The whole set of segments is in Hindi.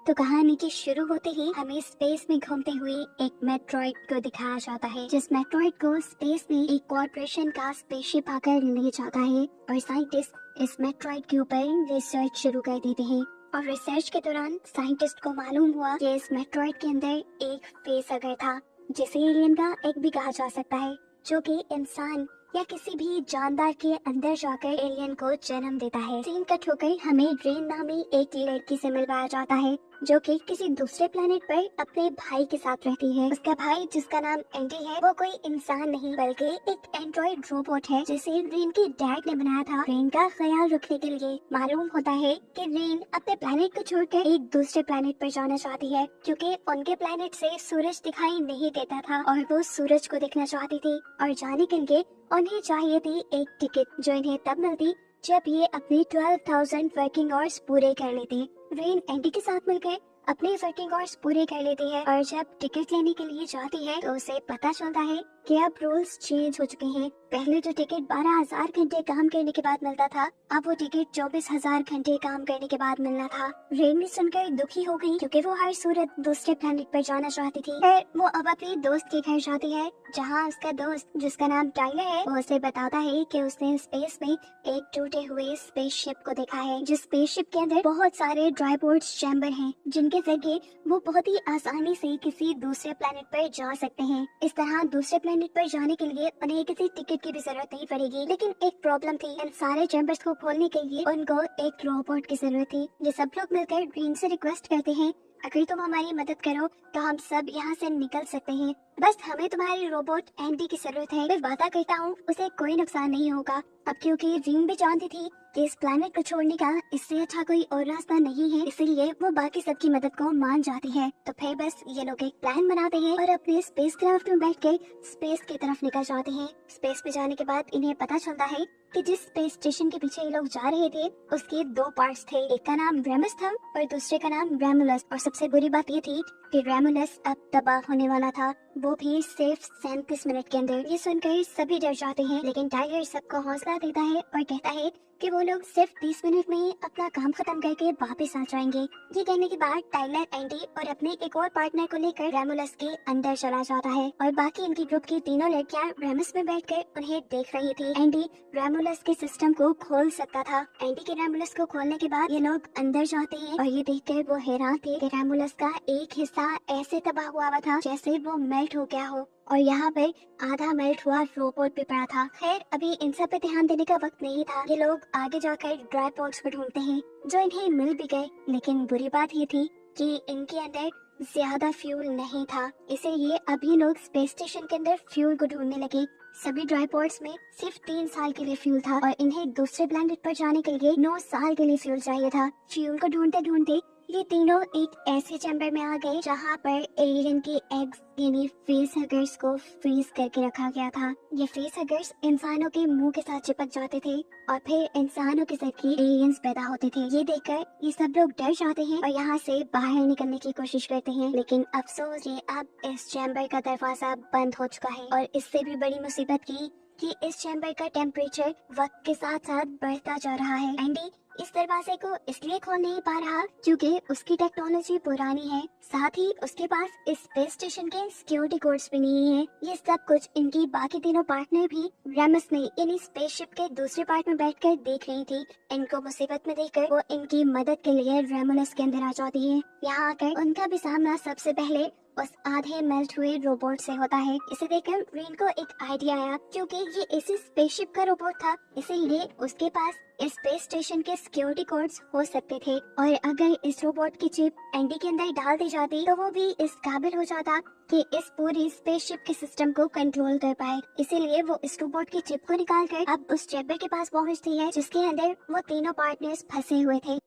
तो कहानी के शुरू होते ही हमें स्पेस में घूमते हुए एक मेट्रॉइड को दिखाया जाता है, जिस मेट्रॉइड को स्पेस में एक कॉर्पोरेशन का स्पेसशिप आकर ले जाता है और साइंटिस्ट इस मेट्रॉइड के ऊपर रिसर्च शुरू कर देते हैं। और रिसर्च के दौरान साइंटिस्ट को मालूम हुआ कि इस मेट्रॉइड के अंदर एक फेसहगर था, जिसे एलियन का एग भी कहा जा सकता है, जो कि इंसान या किसी भी जानदार के अंदर जाकर एलियन को जन्म देता है। सीन कट होकर हमें रेन नामी एक लड़की से मिलवाया जाता है, जो कि किसी दूसरे प्लेनेट पर अपने भाई के साथ रहती है। उसका भाई, जिसका नाम एंडी है, वो कोई इंसान नहीं बल्कि एक एंड्रॉइड रोबोट है, जिसे रेन के डैड ने बनाया था रेन का ख्याल रखने के लिए। मालूम होता है कि रेन अपने प्लेनेट को छोड़कर एक दूसरे प्लेनेट पर जाना चाहती है, क्योंकि उनके प्लेनेट से सूरज दिखाई नहीं देता था और वो सूरज को देखना चाहती थी। और जाने के लिए उन्हें चाहिए थी एक टिकट, जो इन्हें तब मिलती जब ये अपने 12,000 वर्किंग आवर्स पूरे कर लेते। रेन एंडी के साथ मिलकर अपने वर्किंग आवर्स पूरे कर लेती है और जब टिकट लेने के लिए जाती है तो उसे पता चलता है कि अब रूल्स चेंज हो चुके हैं। पहले जो टिकट 12,000 घंटे काम करने के बाद मिलता था, अब वो टिकट 24,000 घंटे काम करने के बाद मिलना था। रेन ने सुनकर दुखी हो गई, क्योंकि वो हर सूरत दूसरे प्लेनेट पर जाना चाहती थी। फिर वो अब अपने दोस्त के घर जाती है, जहाँ उसका दोस्त, जिसका नाम टाइलर है, वो उसे बताता है कि उसने स्पेस में एक टूटे हुए स्पेसशिप को देखा है, जिस स्पेसशिप के अंदर बहुत सारे ड्राईपोर्ट चैम्बर हैं, जिनके जरिए वो बहुत ही आसानी से किसी दूसरे प्लेनेट पर जा सकते हैं। इस तरह दूसरे प्लेनेट पर जाने के लिए उन्हें किसी टिकट की भी जरूरत नहीं पड़ेगी। लेकिन एक प्रॉब्लम थी, इन सारे चैम्बर्स को खोलने के लिए उनको एक रोबोट की जरूरत थी। ये सब लोग मिलकर रेन से रिक्वेस्ट करते हैं, अगर तुम हमारी मदद करो तो हम सब यहाँ से निकल सकते हैं, बस हमें तुम्हारी रोबोट एंडी की जरूरत है। मैं वादा करता हूँ उसे कोई नुकसान नहीं होगा। अब क्योंकि रिंग भी जानती थी कि इस प्लेनेट को छोड़ने का इससे अच्छा कोई और रास्ता नहीं है, इसलिए वो बाकी सबकी मदद को मान जाती है। तो फिर बस ये लोग एक प्लान बनाते हैं और अपने स्पेस क्राफ्ट में बैठ के स्पेस की तरफ निकल जाते हैं। स्पेस में जाने के बाद इन्हें पता चलता है कि जिस स्पेस स्टेशन के पीछे ये लोग जा रहे थे, उसके दो पार्ट्स थे, एक का नाम रेमस था और दूसरे का नाम रेमुलस। और सबसे बुरी बात ये थी कि रेमुलस अब तबाह होने वाला था, वो भी सिर्फ 37 मिनट के अंदर। ये सुनकर सभी डर जाते हैं, लेकिन टाइगर सबको हौसला देता है और कहता है कि वो लोग सिर्फ 30 मिनट में ही अपना काम खत्म करके वापस आ जाएंगे। ये कहने के बाद टाइलर एंडी और अपने एक और पार्टनर को लेकर रेमुलस के अंदर चला जाता है और बाकी इनकी ग्रुप की तीनों लड़कियां रेमस में बैठकर उन्हें देख रही थी। एंडी रेमुलस के सिस्टम को खोल सकता था। एंडी के रेमुलस को खोलने के बाद ये लोग अंदर जाते हैं और ये देखकर वो हैरान थे कि रेमुलस का एक हिस्सा ऐसे तबाह हुआ था जैसे वो मेल्ट हो गया हो और यहाँ पे आधा मेल्ट हुआ रोबोट भी पड़ा था। खैर अभी इन सब पे ध्यान देने का वक्त नहीं था। ये लोग आगे जाकर ड्राई पॉट्स को ढूंढते हैं, जो इन्हें मिल भी गए, लेकिन बुरी बात ये थी कि इनके अंदर ज्यादा फ्यूल नहीं था, इसीलिए अब ये लोग स्पेस स्टेशन के अंदर फ्यूल को ढूंढने लगे। सभी ड्राई पॉट्स में सिर्फ 3 साल के लिए फ्यूल था और इन्हें दूसरे प्लेनेट पर जाने के लिए 9 साल के लिए फ्यूल चाहिए था। फ्यूल को ढूंढते ढूंढते ये तीनों एक ऐसे चैम्बर में आ गए जहाँ पर एलियन के एग्स यानी फेस हगर्स को फ्रीज करके रखा गया था। ये फेस हगर्स इंसानों के मुंह के साथ चिपक जाते थे और फिर इंसानों के जरिए एलियंस पैदा होते थे। ये देखकर ये सब लोग डर जाते हैं और यहाँ से बाहर निकलने की कोशिश करते हैं, लेकिन अफसोस ये अब इस चैम्बर का दरवाजा बंद हो चुका है। और इससे भी बड़ी मुसीबत की कि इस चैम्बर का टेम्परेचर वक्त के साथ साथ बढ़ता जा रहा है। एंडी इस दरवाजे को इसलिए खोल नहीं पा रहा क्योंकि उसकी टेक्नोलॉजी पुरानी है, साथ ही उसके पास इस स्पेस स्टेशन के सिक्योरिटी कोड्स भी नहीं है। ये सब कुछ इनकी बाकी तीनों पार्टनर भी रेमस में यानी स्पेसशिप के दूसरे पार्ट में बैठकर देख रही थी। इनको मुसीबत में देखकर वो इनकी मदद के लिए रेमुलस के अंदर आ जाती है। यहाँ आकर उनका भी सामना सबसे पहले उस आधे मेल्ट हुए रोबोट से होता है। इसे देखकर रेन को एक आइडिया आया, क्योंकि ये इसी स्पेसशिप का रोबोट था, इसीलिए उसके पास इस स्पेस स्टेशन के सिक्योरिटी कोड्स हो सकते थे और अगर इस रोबोट की चिप एंडी के अंदर डाल दी जाती तो वो भी इस काबिल हो जाता कि इस पूरी स्पेसशिप के सिस्टम को कंट्रोल कर पाए। इसीलिए वो इस रोबोट की चिप को निकाल कर अब उस चैम्बर के पास पहुंचती है, जिसके अंदर वो तीनों पार्टनर्स फंसे हुए थे।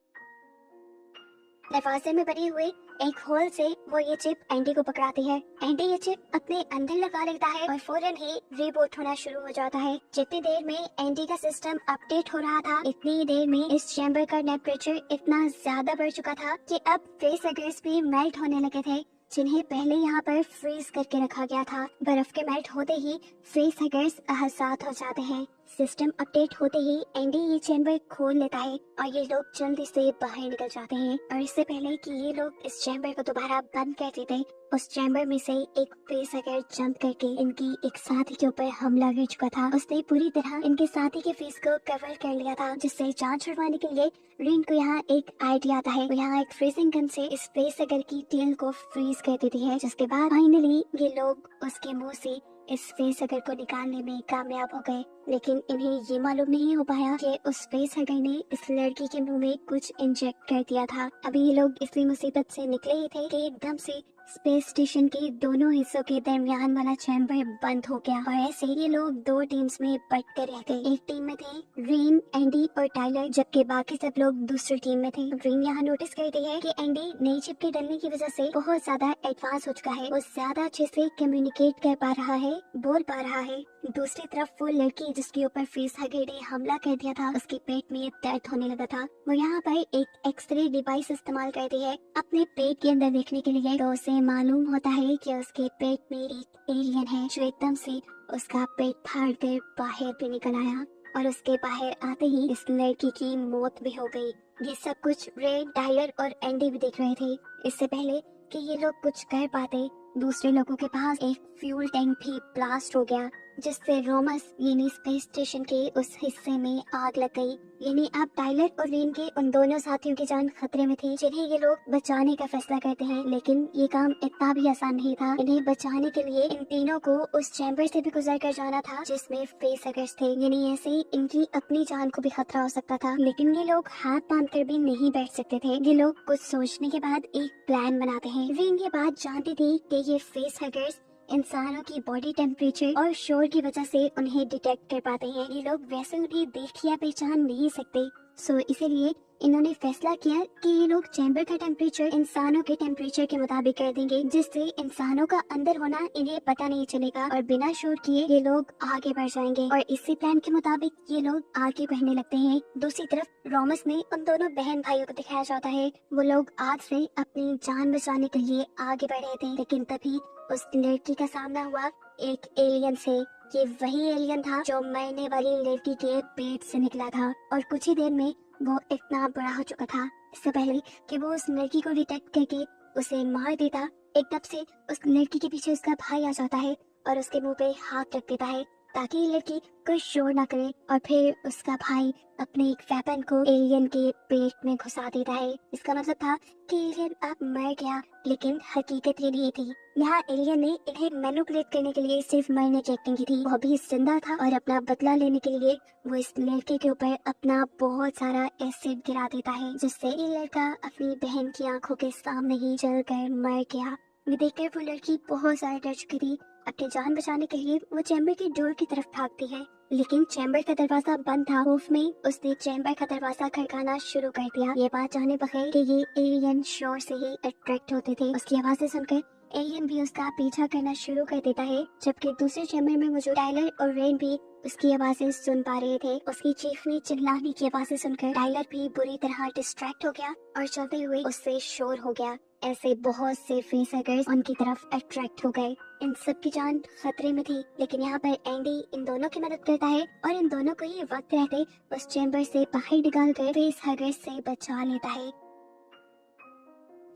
दरवाजे में बने हुए एक होल से वो ये चिप एंडी को पकड़ाती है। एंडी ये चिप अपने अंदर लगा लेता है और फौरन ही रीबूट होना शुरू हो जाता है। जितनी देर में एंडी का सिस्टम अपडेट हो रहा था, इतनी देर में इस चैम्बर का टेम्परेचर इतना ज्यादा बढ़ चुका था कि अब फेस हगर्स भी मेल्ट होने लगे थे, जिन्हें पहले यहाँ पर फ्रीज करके रखा गया था। बर्फ के मेल्ट होते ही फेस हगर्स अहसात हो जाते हैं। सिस्टम अपडेट होते ही एंडी ये चैम्बर खोल लेता है और ये लोग जल्दी से बाहर निकल जाते हैं। और इससे पहले कि ये लोग इस चैम्बर को दोबारा बंद कर देते, उस चैम्बर में से एक फेस अगर जंप करके इनकी एक साथी के ऊपर हमला कर चुका था। उसने पूरी तरह इनके साथी के फेस को कवर कर लिया था, जिससे जान छुड़वाने के लिए रिन को यहाँ एक आइडिया आता है। वो यहाँ एक फ्रीजिंग गन से इस फेस अगर की टेल को फ्रीज कर देती है, जिसके बाद फाइनली ये लोग उसके मुंह से इस फेस हगर को निकालने में कामयाब हो गए। लेकिन इन्हें ये मालूम नहीं हो पाया कि उस फेस हगर ने इस लड़की के मुंह में कुछ इंजेक्ट कर दिया था। अभी ये लोग इसी मुसीबत से निकले ही थे कि एकदम से स्पेस स्टेशन के दोनों हिस्सों के दरमियान वाला चैम्बर बंद हो गया और ऐसे ये लोग दो टीम्स में बंटकर रह गए। एक टीम में थे रेन, एंडी और टाइलर, जबकि बाकी सब लोग दूसरी टीम में थे। रेन यहाँ नोटिस करती है कि एंडी नई चिप के डलने की वजह से बहुत ज्यादा एडवांस हो चुका है। वो ज्यादा अच्छे से कम्युनिकेट कर पा रहा है, बोल पा रहा है। दूसरी तरफ वो लड़की जिसके ऊपर फेस हगर ने हमला कर दिया था, उसके पेट में दर्द होने लगा था। वो यहाँ पर एक एक्सरे डिवाइस इस्तेमाल करती है अपने पेट के अंदर देखने के लिए। तो उसे मालूम होता है कि उसके पेट में एक एलियन है जो एकदम से उसका पेट फाड़ कर बाहर भी निकल आया और उसके बाहर आते ही इस लड़की की मौत भी हो गई। ये सब कुछ रेन, टाइलर और एंडी भी देख रहे थे। इससे पहले कि ये लोग कुछ कर पाते, दूसरे लोगों के पास एक फ्यूल टैंक भी ब्लास्ट हो गया, जिससे रोमस यानी स्पेस स्टेशन के उस हिस्से में आग लग गई। यानी अब टाइलर और रेन के उन दोनों साथियों की जान खतरे में थी, जिन्हें ये लोग बचाने का फैसला करते हैं। लेकिन ये काम इतना भी आसान नहीं था। इन्हें बचाने के लिए इन तीनों को उस चैम्बर से भी गुजर कर जाना था जिसमें फेस हगर्स थे। यानी ऐसे ही इनकी अपनी जान को भी खतरा हो सकता था। लेकिन ये लोग हाथ बांध कर भी नहीं बैठ सकते थे। ये लोग कुछ सोचने के बाद एक प्लान बनाते हैं। रेन ये बात जानती थी कि ये फेस हगर्स इंसानों की बॉडी टेम्परेचर और शोर की वजह से उन्हें डिटेक्ट कर पाते हैं। ये लोग वैसे उन्हें देख या पहचान नहीं सकते। सो इसीलिए इन्होंने फैसला किया कि ये लोग चैम्बर का टेम्परेचर इंसानों के टेम्परेचर के मुताबिक कर देंगे, जिससे इंसानों का अंदर होना इन्हें पता नहीं चलेगा और बिना शोर किए ये लोग आगे बढ़ जाएंगे। और इसी प्लान के मुताबिक ये लोग आगे बढ़ने लगते हैं। दूसरी तरफ रोमस में उन दोनों बहन भाइयों को दिखाया जाता है। वो लोग आग से अपनी जान बचाने के लिए आगे बढ़ रहे थे, लेकिन तभी उस लड़की का सामना हुआ एक एलियन से। ये वही एलियन था जो मरने वाली लड़की के पेट से निकला था और कुछ ही देर में वो इतना बड़ा हो चुका था। इससे पहले कि वो उस लड़की को डिटेक्ट करके उसे मार देता, एकदम से उस लड़की के पीछे उसका भाई आ जाता है और उसके मुंह पे हाथ रख देता है ताकि ये लड़की कोई शोर ना करे। और फिर उसका भाई अपने एक वेपन को एलियन के पेट में घुसा देता है। इसका मतलब था कि एलियन अब मर गया, लेकिन हकीकत ये नहीं थी। यहाँ एलियन ने इन्हें मैनिपुलेट करने के लिए सिर्फ मरने की एक्टिंग की थी। वो भी जिंदा था और अपना बदला लेने के लिए वो इस लड़के के ऊपर अपना बहुत सारा एसिड गिरा देता है, जिससे ये लड़का अपनी बहन की आंखों के सामने ही जलकर मर गया। ये देखकर वो लड़की बहुत ज्यादा डर चुकी थी। अपनी जान बचाने के लिए वो चैम्बर की डोर की तरफ भागती है, लेकिन चैम्बर का दरवाजा बंद था। खौफ में उसने चैम्बर का दरवाजा खड़काना शुरू कर दिया। ये बात जाने बगैर कि ये एलियन शोर से ही अट्रैक्ट होते थे। उसकी आवाजें सुनकर एलियन भी उसका पीछा करना शुरू कर देता है, जबकि दूसरे चैम्बर में मौजूद टाइलर और रेन भी उसकी आवाजें सुन पा रहे थे। उसकी चीखने चिल्लाने की आवाजें सुनकर टाइलर भी बुरी तरह डिस्ट्रैक्ट हो गया और चलते हुए उससे शोर हो गया। ऐसे बहुत से फेसहगर्स उनकी तरफ अट्रैक्ट हो गए। इन सब की जान खतरे में थी, लेकिन यहाँ पर एंडी इन दोनों की मदद करता है और इन दोनों को ही वक्त रहते उस चैम्बर से बाहर निकाल कर फेसहगर्स से बचा लेता है।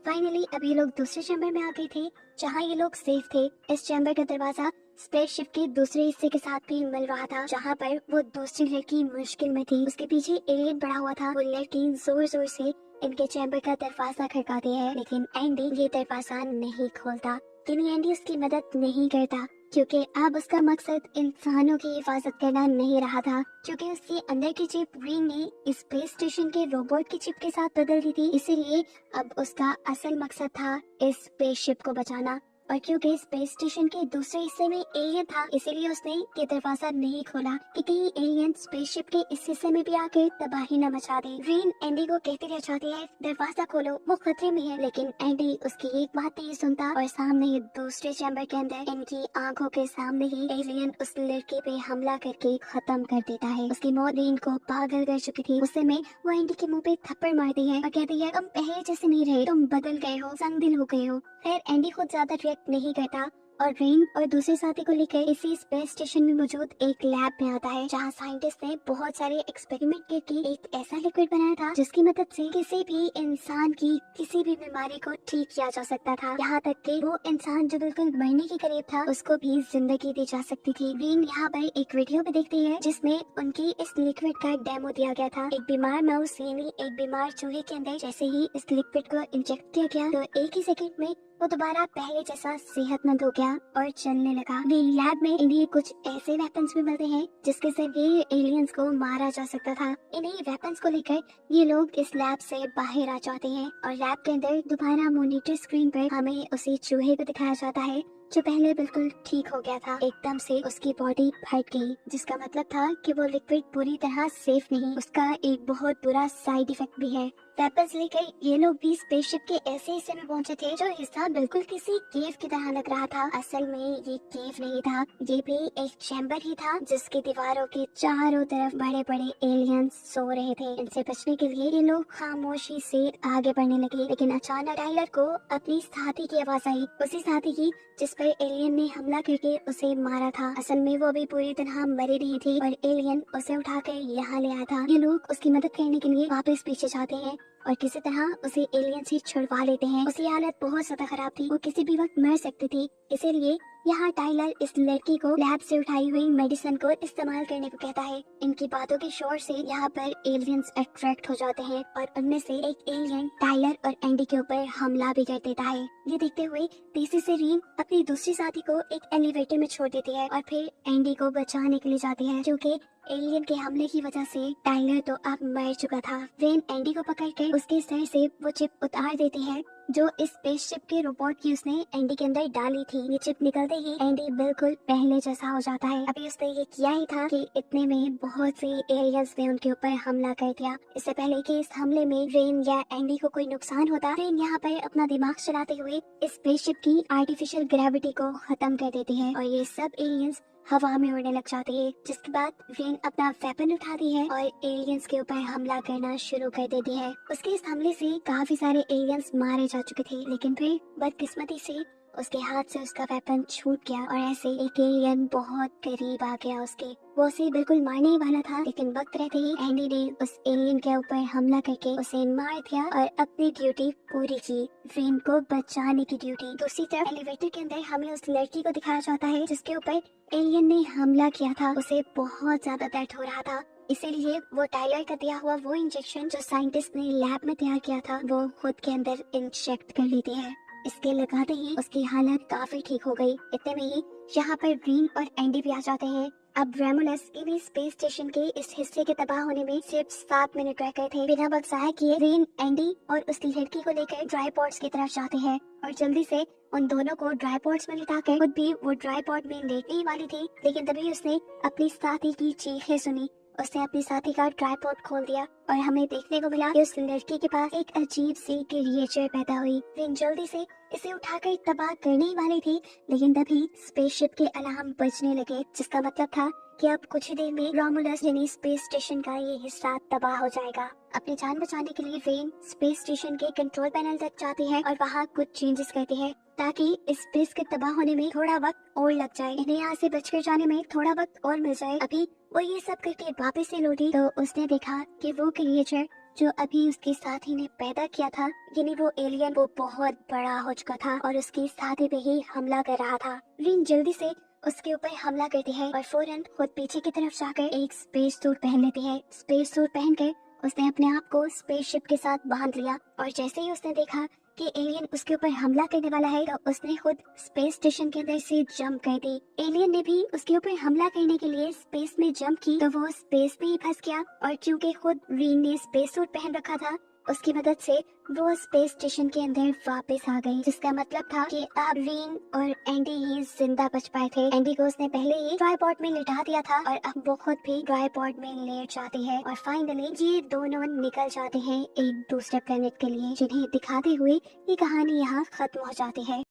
फाइनली अब ये लोग दूसरे चैम्बर में आ गए थे जहाँ ये लोग सेफ थे। इस चैम्बर का दरवाजा स्पेसशिप के दूसरे हिस्से के साथ भी मिल रहा था, जहाँ पर वो दूसरी लड़की मुश्किल में थी। उसके पीछे एलियन पड़ा हुआ था। वो लड़की जोर जोर से इनके चैम्बर का दरवाजा खड़काती है, लेकिन एंडी ये दरवाजा नहीं खोलता। लेकिन एंडी उसकी मदद नहीं करता, क्योंकि अब उसका मकसद इंसानों की हिफाजत करना नहीं रहा था, क्योंकि उसके अंदर की चिप रिंग ने इस स्पेस स्टेशन के रोबोट की चिप के साथ बदल दी थी। इसीलिए अब उसका असल मकसद था इस स्पेसशिप को बचाना। और क्योंकि स्पेस स्टेशन के दूसरे हिस्से में एलियन था, इसीलिए उसने ये दरवाजा नहीं खोला कि कहीं एलियन स्पेसशिप के इस हिस्से में भी आकर तबाही न मचा दे। रेन एंडी को कहती रह जाती है, दरवाजा खोलो, वो खतरे में है। लेकिन एंडी उसकी एक बात नहीं सुनता और सामने दूसरे चैम्बर के अंदर इनकी आंखों के सामने ही एलियन उस लड़के पे हमला करके खत्म कर देता है। उसकी मौत रेन को पागल कर चुकी थी। उस समय वो एंडी के मुंह पे थप्पड़ मारती है और कहती है, तुम पहले जैसे नहीं रहे, तुम बदल गए हो, संग दिल हो गए हो। खैर एंडी खुद ज्यादा रिएक्ट नहीं करता और रेन और दूसरे साथी को लेकर इसी स्पेस स्टेशन में मौजूद एक लैब में आता है, जहाँ साइंटिस्ट ने बहुत सारे एक्सपेरिमेंट करके एक ऐसा लिक्विड बनाया था जिसकी मदद से किसी भी इंसान की किसी भी बीमारी को ठीक किया जा सकता था। यहाँ तक कि वो इंसान जो बिल्कुल मरने के करीब था उसको भी जिंदगी दी जा सकती थी। रेन यहाँ पर एक वीडियो भी देखती है जिसमें उनकी इस लिक्विड का डेमो दिया गया था। एक बीमार माउस यानी एक बीमार चूहे के अंदर जैसे ही इस लिक्विड को इंजेक्ट किया गया तो एक ही सेकंड में वो दोबारा पहले जैसा सेहतमंद हो गया और चलने लगा। लैब में इन्हें कुछ ऐसे वेपन्स भी मिलते हैं जिसके जरिए एलियंस को मारा जा सकता था। इन्हीं वेपन्स को लेकर ये लोग इस लैब से बाहर आ जाते हैं और लैब के अंदर दोबारा मॉनिटर स्क्रीन पर हमें उसी चूहे को दिखाया जाता है जो पहले बिल्कुल ठीक हो गया था। एकदम से उसकी बॉडी फट गई, जिसका मतलब था कि वो लिक्विड पूरी तरह सेफ नहीं, उसका एक बहुत बुरा साइड इफेक्ट भी है। वेपन्स लेकर ये लोग भी स्पेसशिप के ऐसे हिस्से में पहुंचे थे जो हिस्सा बिल्कुल किसी केव की तरह लग रहा था। असल में ये केव नहीं था, ये भी एक चैम्बर ही था जिसकी दीवारों के चारों तरफ बड़े बड़े एलियंस सो रहे थे। इनसे बचने के लिए ये लोग खामोशी से आगे बढ़ने लगे, लेकिन अचानक टाइलर को अपनी साथी की आवाज आई, उसी साथी की जिस पर एलियन ने हमला करके उसे मारा था। असल में वो भी पूरी तरह मरी नहीं थी और एलियन उसे उठाकर यहाँ ले आया था। ये लोग उसकी मदद करने के लिए वापस पीछे जाते हैं और किसी तरह उसे एलियन से छुड़वा लेते हैं। उसकी हालत बहुत ज्यादा खराब थी, वो किसी भी वक्त मर सकती थी। इसीलिए यहाँ टाइलर इस लड़की को लैब से उठाई हुई मेडिसिन को इस्तेमाल करने को कहता है। इनकी बातों के शोर से यहाँ पर एलियंस अट्रैक्ट हो जाते हैं और उनमें से एक एलियन टाइलर और एंडी के ऊपर हमला भी कर देता है। ये देखते हुए तेजी से रीन अपनी दूसरी साथी को एक एलिवेटर में छोड़ देती है और फिर एंडी को बचाने के लिए जाती है, क्योंकि एलियन के हमले की वजह से टाइलर तो अब मर चुका था। रेन एंडी को पकड़कर उसके सर से वो चिप उतार देती है जो इस स्पेसशिप के रोबोट की उसने एंडी के अंदर डाली थी। ये चिप निकलते ही एंडी बिल्कुल पहले जैसा हो जाता है। अभी उसने ये किया ही था कि इतने में बहुत से एलियंस ने उनके ऊपर हमला कर दिया। इससे पहले कि इस हमले में रेन या एंडी को कोई नुकसान होता, रेन यहाँ पर अपना दिमाग चलाते हुए इस स्पेसशिप की आर्टिफिशियल ग्रेविटी को खत्म कर देती है और ये सब एलियंस हवा में उड़ने लग जाती है। जिसके बाद रेन अपना वेपन उठाती है और एलियंस के ऊपर हमला करना शुरू कर देती है। उसके इस हमले से काफी सारे एलियंस मारे जा चुके थे, लेकिन फिर बदकिस्मती से उसके हाथ से उसका वेपन छूट गया और ऐसे एक एलियन बहुत करीब आ गया उसके। वो उसे बिल्कुल मारने ही वाला था, लेकिन वक्त रहते ही एंडी ने उस एलियन के ऊपर हमला करके उसे मार दिया और अपनी ड्यूटी पूरी की, रेन को बचाने की ड्यूटी। दूसरी तरफ एलिवेटर के अंदर हमें उस लड़की को दिखाया जाता है जिसके ऊपर एलियन ने हमला किया था। उसे बहुत ज्यादा दर्द हो रहा था, इसीलिए वो टाइलर का दिया हुआ वो इंजेक्शन जो साइंटिस्ट ने लैब में तैयार किया था वो खुद के अंदर इंजेक्ट कर लेती है। इसके लगाते ही उसकी हालत काफी ठीक हो गई। इतने में ही यहाँ पर ग्रीन और एंडी भी आ जाते हैं। अब रेमुलस इन्हीं स्पेस स्टेशन के इस हिस्से के तबाह होने में सिर्फ 7 मिनट रह गए थे। बिना वक्त जाया किए ग्रीन एंडी और उसकी लड़की को लेकर ड्राई पॉट्स की तरफ जाते हैं और जल्दी से उन दोनों को ड्राई पॉट्स में लिटाकर खुद भी वो ड्राई पॉट में लेटने ही वाली थी, लेकिन तभी उसने अपनी साथी की चीखें सुनी। उसने अपनी साथी का ट्राइपॉड खोल दिया और हमें देखने को मिला कि उस लड़की के पास एक अजीब सी क्रिएचर पैदा हुई। रिन जल्दी से इसे उठाकर तबाह करने ही वाली थी, लेकिन तभी स्पेसशिप के अलार्म बजने लगे, जिसका मतलब था कि अब कुछ ही देर में रोमुलस यानी स्पेस स्टेशन का ये हिस्सा तबाह हो जाएगा। अपनी जान बचाने के लिए रेन स्पेस स्टेशन के कंट्रोल पैनल तक जाती है और वहाँ कुछ चेंजेस करती है ताकि इस स्पेस के तबाह होने में थोड़ा वक्त और लग जाए, इन्हें यहाँ से बचकर जाने में थोड़ा वक्त और मिल जाए। अभी वो ये सब करके वापस से लौटी तो उसने देखा कि वो क्रिएचर जो अभी उसके साथी ने पैदा किया था, यानी वो एलियन, वो बहुत बड़ा हो चुका था और उसकी साथी पे ही हमला कर रहा था। रिन जल्दी से उसके ऊपर हमला करती है और फौरन खुद पीछे की तरफ जाकर एक स्पेस सूट पहन लेती है। स्पेस सूट पहनकर उसने अपने आप को स्पेसशिप के साथ बांध लिया और जैसे ही उसने देखा कि एलियन उसके ऊपर हमला करने वाला है तो उसने खुद स्पेस स्टेशन के अंदर से जंप कर दी। एलियन ने भी उसके ऊपर हमला करने के लिए स्पेस में जंप की तो वो स्पेस में ही फंस गया और क्योंकि खुद रीन ने स्पेस सूट पहन रखा था, उसकी मदद से वो स्पेस स्टेशन के अंदर वापस आ गई, जिसका मतलब था कि अब रीन और एंडी ही जिंदा बच पाए थे। एंडी को उसने पहले ही ट्राइपॉड में लिटा दिया था और अब वो खुद भी ट्राइपॉड में लेट जाती है और फाइनली ये दोनों निकल जाते हैं एक दूसरे प्लेनेट के लिए, जिन्हें दिखाते हुए ये कहानी यहाँ खत्म हो जाती है।